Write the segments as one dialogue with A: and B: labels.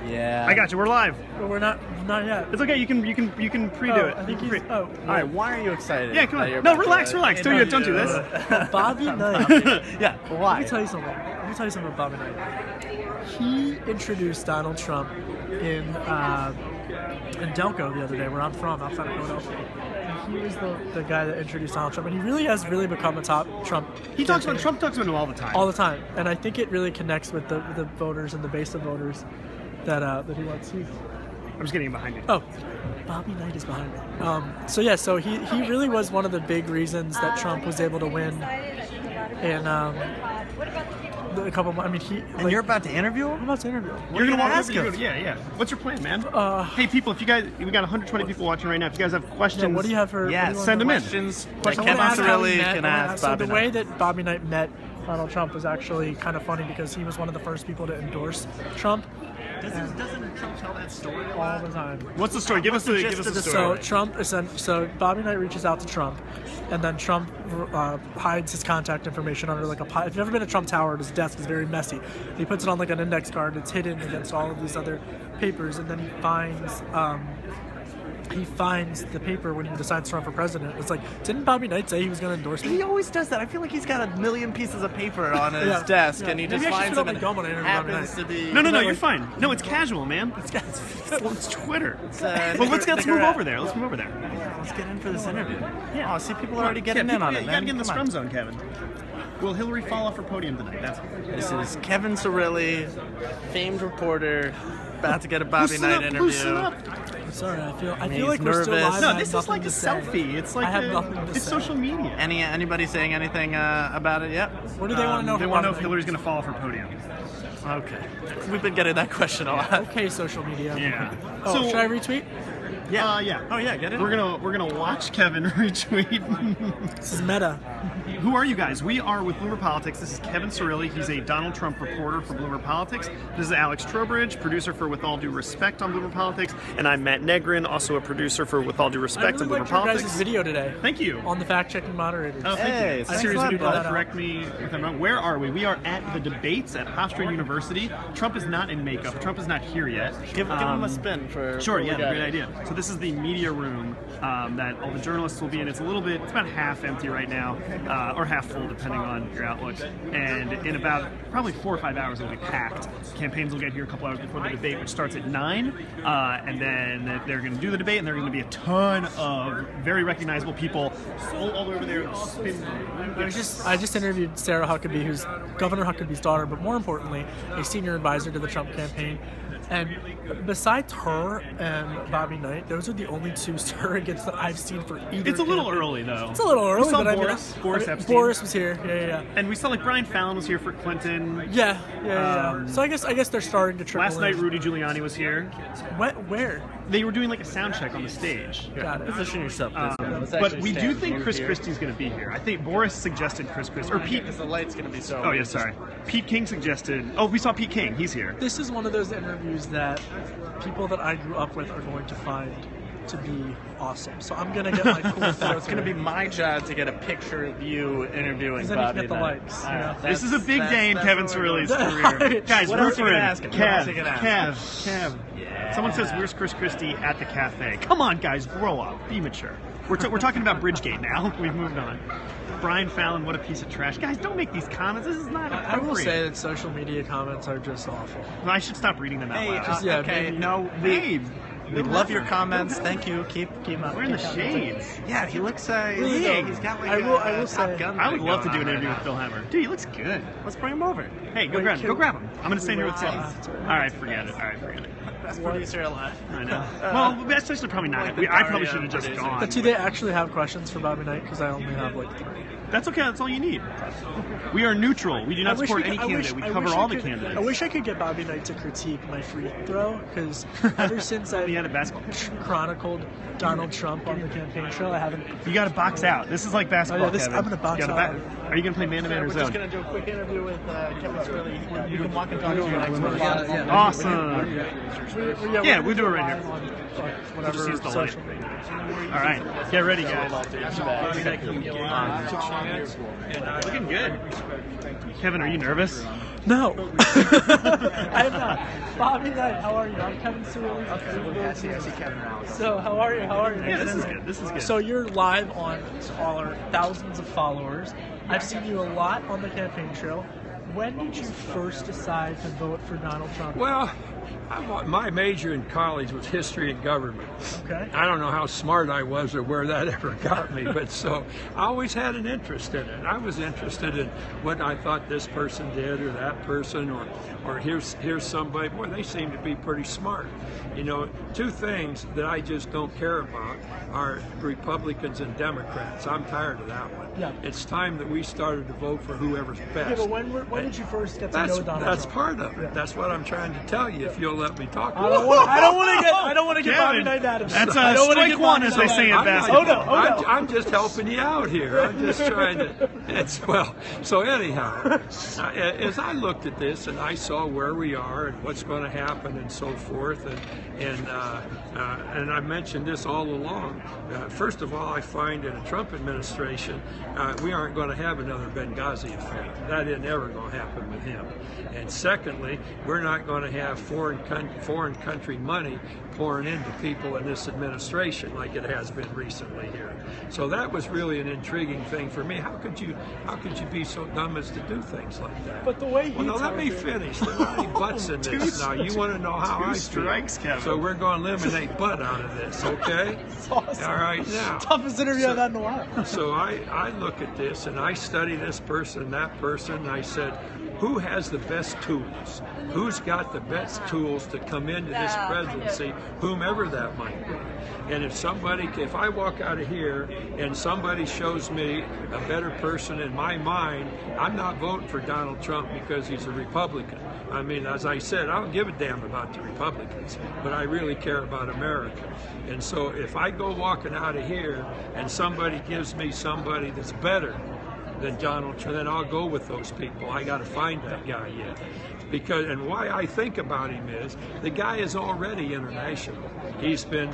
A: Yeah.
B: I got you. We're live.
C: But we're not yet.
B: It's okay. You can pre-do it.
C: I think he's.
A: All right. Why are you excited?
B: Yeah, come
A: that you're
B: on. No,
A: about
B: relax.
A: to
B: Don't do this.
C: Bobby Knight.
B: Yeah.
A: Why?
C: Let me tell you something about Bobby Knight. He introduced Donald Trump in Delco the other day, where I'm from, outside of Philadelphia. And he was the guy that introduced Donald Trump, and he really has become a top Trump.
B: Trump talks about him all the time.
C: All the time, and I think it really connects with the voters and the base of voters that he wants.
B: I'm just getting behind you.
C: Oh, Bobby Knight is behind me. So he really was one of the big reasons that Trump was able to win. And a couple. I mean,
A: And you're about to interview him?
C: I'm about to interview him.
B: You're gonna walk
A: ask
B: over.
A: him?
B: Yeah. What's your plan, man? Hey, people, if you guys, we got 120 people watching right now. If you guys have questions,
C: Yeah, what do you have for?
A: Yeah,
C: what do you
B: send them in.
A: questions.
C: I
A: Like
C: wanna
A: Kevin
C: ask how he
A: Cirilli
C: met-
A: can
C: I wanna
A: ask
C: So
A: Bobby
C: the way
A: Knight.
C: that Bobby Knight met Donald Trump was actually kind of funny because he was one of the first people to endorse Trump
A: Doesn't Trump tell that story a
C: all the time.
B: What's the story? Give us the story.
C: So Bobby Knight reaches out to Trump, and then Trump hides his contact information under like a pile. If you've ever been to Trump Tower, his desk is very messy. He puts it on like an index card. It's hidden against all of these other papers, and then he finds the paper when he decides to run for president. It's like, didn't Bobby Knight say he was going to endorse me?
A: He always does that. I feel like he's got a million pieces of paper on his desk, and he just
C: Maybe I should
A: finds
C: sit
A: them
C: up
A: and
C: and gum when I interview Bobby
A: happens
C: Knight.
A: to be...
B: No, you're fine. No, it's casual, man. It's Twitter. Well, let's move over there. Let's move over there.
A: Yeah, let's get in for this interview. Yeah. Oh, see, people are already getting in on it,
B: You
A: man.
B: gotta get in the
A: Come on.
B: scrum zone, Kevin. Will Hillary fall off her podium tonight? That's
A: This is Kevin Cirilli, famed reporter, about to get a Bobby
B: Loosen
A: Knight
B: up,
A: interview.
B: loosen up.
C: I'm sorry, I feel
A: he's
C: like we're still
A: nervous.
C: live.
B: No,
C: and I
B: this
C: have
B: is like
C: nothing
B: a
C: to say.
B: selfie. It's like
C: I have nothing to
B: it's
C: say.
B: social media.
A: Anybody saying anything about it yet?
C: What do they want to know?
B: They want to know if Hillary's going to fall off her podium.
A: Okay. We've been getting that question a lot.
C: Okay, social media.
B: Yeah.
C: Oh,
B: So-
C: should I retweet?
A: Yeah.
B: Yeah.
A: Oh, yeah, get it.
B: We're gonna watch Kevin retweet.
C: This is meta.
B: Who are you guys? We are with Bloomer Politics. This is Kevin Cirilli. He's a Donald Trump reporter for Bloomer Politics. This is Alex Trowbridge, producer for With All Due Respect on Bloomer Politics, and I'm Matt Negrin, also a producer for With All Due
C: I
B: Respect
C: really
B: on Bloomer
C: liked your
B: Politics.
C: guys' video today.
B: Thank you.
C: On the fact-checking moderators.
B: Oh, thank
A: Hey,
B: you.
A: thanks
B: Seriously,
A: a lot,
B: people,
C: bud.
B: correct me if I'm wrong. Where are we? We are at the debates at Hofstra University. Trump is not in makeup. Trump is not here yet.
A: Give him a spin for...
B: Sure,
A: what we
B: yeah,
A: got.
B: great idea. So this is the media room that all the journalists will be in. It's about half empty right now, or half full, depending on your outlook. And in about probably 4 or 5 hours, it'll be packed. Campaigns will get here a couple hours before the debate, which starts at 9. And then they're going to do the debate, and there are going to be a ton of very recognizable people all over there.
C: I just interviewed Sarah Huckabee, who's Governor Huckabee's daughter, but more importantly, a senior advisor to the Trump campaign. And besides her and Bobby Knight, those are the only two surrogates that I've seen for either.
B: It's a little
C: campaign.
B: early, though.
C: It's a little early,
B: We saw
C: but
B: Boris Epstein.
C: Boris was here. Yeah.
B: And we saw like Brian Fallon was here for Clinton.
C: Yeah. So I guess they're starting to trickle
B: Last night,
C: in.
B: Rudy Giuliani was here.
C: Where?
B: They were doing like a sound check on the stage.
C: Got it.
A: Position yourself.
B: But we do think Chris Christie's going to be here. I think Boris suggested Chris Christie. Or Pete.
A: Because the light's going to be so...
B: Oh, yeah, sorry. Pete King suggested... Oh, we saw Pete King. He's here.
C: This is one of those interviews that people that I grew up with are going to find to be awesome. So I'm going to get my cool
A: So
C: photo.
A: it's going to be my job to get a picture of you interviewing
C: Then you
A: Bobby
C: can get the
A: Knight.
C: likes.
A: All right,
C: Yeah.
B: This is a big day in
A: that's
B: Kevin
A: what we're
B: Cirilli's
A: doing.
B: career. Guys,
A: What
B: root
A: else
B: for
A: you gonna
B: him.
A: ask him? What else you gonna ask
B: Kev. Someone says, where's Chris Christie at the cafe? Come on, guys, grow up. Be mature. We're talking about Bridgegate now. We've moved on. Brian Fallon, what a piece of trash. Guys, don't make these comments. This is not appropriate.
C: I will say that social media comments are just awful.
B: I should stop reading them out
A: Hey,
B: loud.
C: yeah,
A: okay,
C: maybe-
A: no, we love your comments. Thank you. Keep up.
B: We're in the shades.
A: Yeah, he looks.
C: Really
A: Yeah,
C: though,
A: he's got like
C: I will
A: Top
C: say-
A: Gun
B: I would
A: thing
B: love to
A: going
B: do an
A: on
B: interview
A: right
B: with Phil Hammer. Dude, he looks good.
A: now. Let's bring him over.
B: Hey, go
C: Wait,
B: grab him.
C: can-
B: Go grab him. I'm going to stay here with Phil.
C: Right.
B: All right, forget it.
A: Best producer alive.
B: I know. Well, that's actually probably not.
A: Like the
B: I probably
A: Daria
B: should have just
A: producer.
B: gone.
C: But do they actually have questions for Bobby Knight? Because I only have like 3.
B: That's okay. That's all you need. We are neutral. We do not support any candidate. We cover all the candidates.
C: I wish I could get Bobby Knight to critique my free throw, because ever since I
B: He had a basketball.
C: chronicled Donald Trump on the campaign trail, I haven't.
B: You got to box out. This is like basketball.
C: Oh, yeah,
B: Kevin.
C: I'm gonna box
B: You gotta
C: out.
B: Are you going to play man-to-man or
A: We're just
B: zone?
A: gonna do a quick interview with Kevin Cirilli. You can walk and talk to your next one.
B: Awesome. Yeah, we'll do it right here.
C: Whatever.
B: Just use the light.
C: social-
B: All right. Get ready, guys. Looking good. Kevin, are you nervous?
C: No, I am not. Bobby Knight, how are you? I'm Kevin Sewell.
D: I see Kevin around.
C: So, how are you?
B: Yeah, this is good. This is good.
C: So you're live on all our thousands of followers. I've seen you a lot on the campaign trail. When did you first decide to vote for Donald Trump?
E: Well, my major in college was history and government.
C: Okay.
E: I don't know how smart I was or where that ever got me, but so I always had an interest in it. I was interested in what I thought this person did or that person, or here's somebody. Boy, they seem to be pretty smart. You know, two things that I just don't care about are Republicans and Democrats. I'm tired of that one.
C: Yeah.
E: It's time that we started to vote for whoever's best.
C: Yeah, but when did you first get to know Donald Trump?
E: That's part of it.
C: Yeah.
E: That's what I'm trying to tell you. If you'll let me talk.
C: I don't want to get Bobby Knight out of it.
B: That's
C: I don't wanna
B: strike
C: get
B: one,
C: Bobby
B: as they
C: Knight
B: say in
C: out of it.
B: basketball.
E: I'm just helping you out here. I'm just trying to. So anyhow, as I looked at this and I saw where we are and what's going to happen and so forth, and I mentioned this all along. First of all, I find in a Trump administration, we aren't going to have another Benghazi affair. That isn't ever going to happen with him. And secondly, we're not going to have foreign country money pouring into people in this administration like it has been recently here. So that was really an intriguing thing for me. How could you be so dumb as to do things like that?
C: But the way he
E: let me finish. There are any butts in this now. You want to know how I feel.
B: strikes, Kevin.
E: So we're going to eliminate butt out of this, okay?
C: That's awesome.
E: All right, now.
C: Toughest interview I've had in a while.
E: So I look at this and I study this person, that person, and I said, who has the best tools? Who's got the best tools to come into this presidency, whomever that might be? And if I walk out of here and somebody shows me a better person in my mind, I'm not voting for Donald Trump because he's a Republican. I mean, as I said, I don't give a damn about the Republicans, but I really care about America. And so if I go walking out of here and somebody gives me somebody that's better than Donald Trump, then I'll go with those people. I got to find that guy yet. And why I think about him is the guy is already international. He's been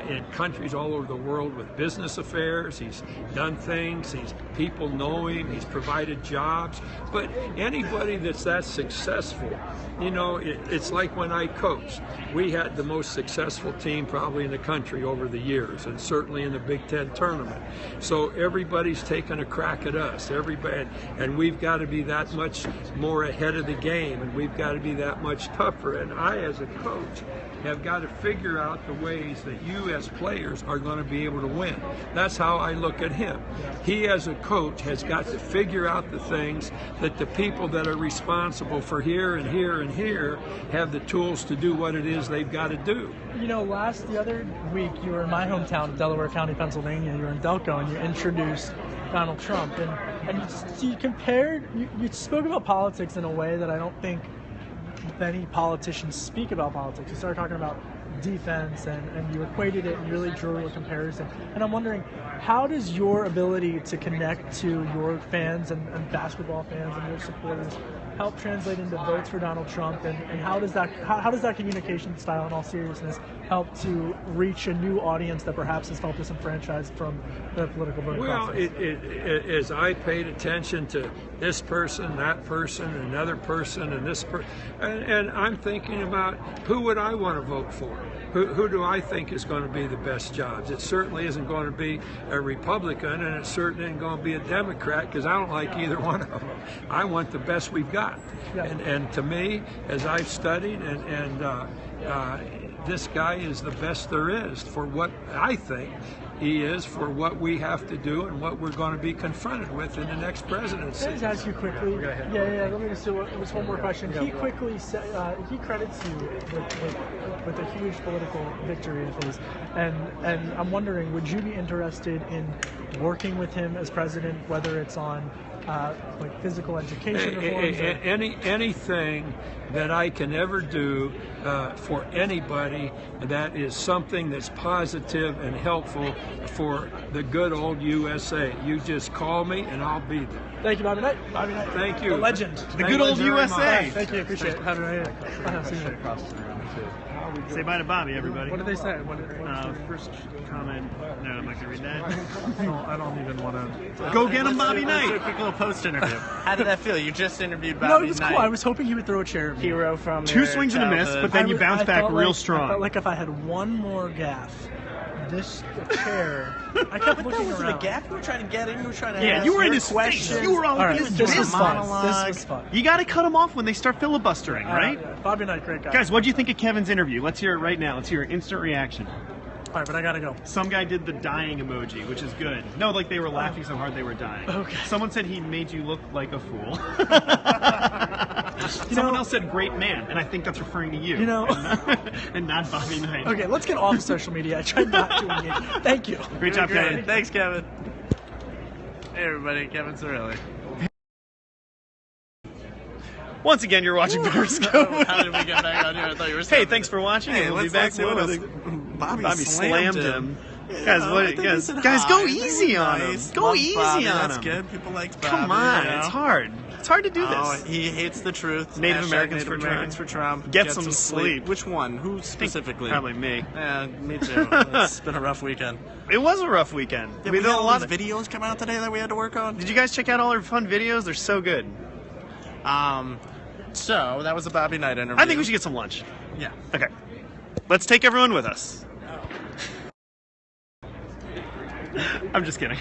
E: in countries all over the world with business affairs. He's done things. People know him. He's provided jobs. But anybody that's that successful, you know, it's like when I coached. We had the most successful team probably in the country over the years, and certainly in the Big Ten tournament. So everybody's taking a crack at us. Everybody, and we've got to be that much more ahead of the game, and we've got to be that much tougher. And I, as a coach, have got to figure out the ways that you as players are going to be able to win. That's how I look at him. He as a coach has got to figure out the things that the people that are responsible for here and here and here have the tools to do what it is they've got to do.
C: You know, the other week you were in my hometown, Delaware County, Pennsylvania. You were in Delco and you introduced Donald Trump. And you compared, you spoke about politics in a way that I don't think many politicians speak about politics. You started talking about defense and you equated it and really drew a comparison. And I'm wondering, how does your ability to connect to your fans and basketball fans and your supporters help translate into votes for Donald Trump, and how does that communication style, in all seriousness, help to reach a new audience that perhaps has felt disenfranchised from the political voting process?
E: Well, as I paid attention to this person, that person, another person, and this person, and I'm thinking about who would I want to vote for? Who do I think is going to be the best jobs? It certainly isn't going to be a Republican, and it certainly isn't going to be a Democrat, because I don't like either one of them. I want the best we've got.
C: Yeah.
E: And to me, as I've studied, this guy is the best there is for what I think he is for what we have to do and what we're going to be confronted with in the next presidency.
C: Can I just ask you quickly? Yeah. Let me just do one more question. He quickly said he credits you with a huge political victory of his, and I'm wondering, would you be interested in working with him as president, whether it's on like physical education reforms?
E: Anything that I can ever do for anybody that is something that's positive and helpful for the good old USA. You just call me and I'll be there.
C: Thank you, Bobby Knight. Bobby Knight.
E: Thank you.
C: The legend.
B: The good old USA.
C: Thank you. Appreciate it. Have a nice day.
D: Across the room too.
B: Say bye to Bobby, everybody.
C: What did they say?
B: First comment. No, I'm not going to read that.
C: I don't even want to.
B: Go get him, Bobby Knight.
A: Quick little post interview. How did that feel? You just interviewed Bobby
C: No, it was
A: Knight,
C: cool. I was hoping he would throw a chair at me.
A: hero from
B: Two
A: your
B: swings and a miss,
A: childhood.
B: but then you
C: I
B: bounce back
C: felt
B: real
C: like,
B: strong.
C: I felt like if I had one more gaff, this chair. I kept
A: But that
C: looking
A: wasn't
C: around.
A: a gap. You were trying to get in. You were trying to.
B: Yeah,
A: ask
B: you were in
A: your
B: his face.
A: questions.
B: You were all
C: All
B: up
C: right,
B: in his
C: this
A: doing
C: was
A: a
C: fun.
A: monologue.
C: This was fun.
B: You got to cut him off when they start filibustering, right?
C: Bobby Knight, great guy.
B: Guys, what do you think of Kevin's interview? Let's hear it right now. Let's hear an instant reaction.
C: All right, but I gotta go.
B: Some guy did the dying emoji, which is good. No, like they were laughing so hard they were dying.
C: Okay.
B: Someone said he made you look like a fool.
C: You
B: Someone
C: know-
B: else said great man, and I think that's referring to you.
C: You know-
B: and not Bobby Knight.
C: Okay, let's get off of social media. I tried not to engage. Thank you.
B: Great job,
A: Great.
B: Kevin.
A: Thanks, Kevin. Hey, everybody. Kevin Cirilli.
B: Once again, you're watching Periscope.
A: How did we get back on here? I thought you were.
B: Hey, thanks for watching.
A: Hey,
B: and we'll be
A: let's
B: back.
A: see what
B: What
A: else.
B: other-
A: Bobby
B: slammed him.
A: Yeah,
B: Guys,
A: I
B: what,
A: think
B: guys,
A: he said
B: guys,
A: hi.
B: go
A: They
B: easy
A: were
B: on
A: nice.
B: him. Go
A: Love
B: easy
A: Bobby.
B: on
A: That's
B: him.
A: good. People like Bobby.
B: Come on,
A: you know?
B: it's hard. It's hard to do
A: Oh,
B: this.
A: he hates the truth.
B: Native
A: Hashtag
B: Americans
A: Native
B: for
A: Americans
B: Trump.
A: for Trump.
B: Get some sleep.
A: Which one? Who specifically?
B: Probably me.
A: Yeah, me too. It's been a rough weekend.
B: It was a rough weekend.
A: Did
B: we
A: we
B: did
A: have
B: a
A: all
B: lot
A: these
B: of.
A: videos come out today that we had to work on?
B: Did you guys check out all our fun videos? They're so good.
A: So that was a Bobby Knight interview.
B: I think we should get some lunch.
A: Yeah.
B: Okay. Let's take everyone with us. I'm just kidding.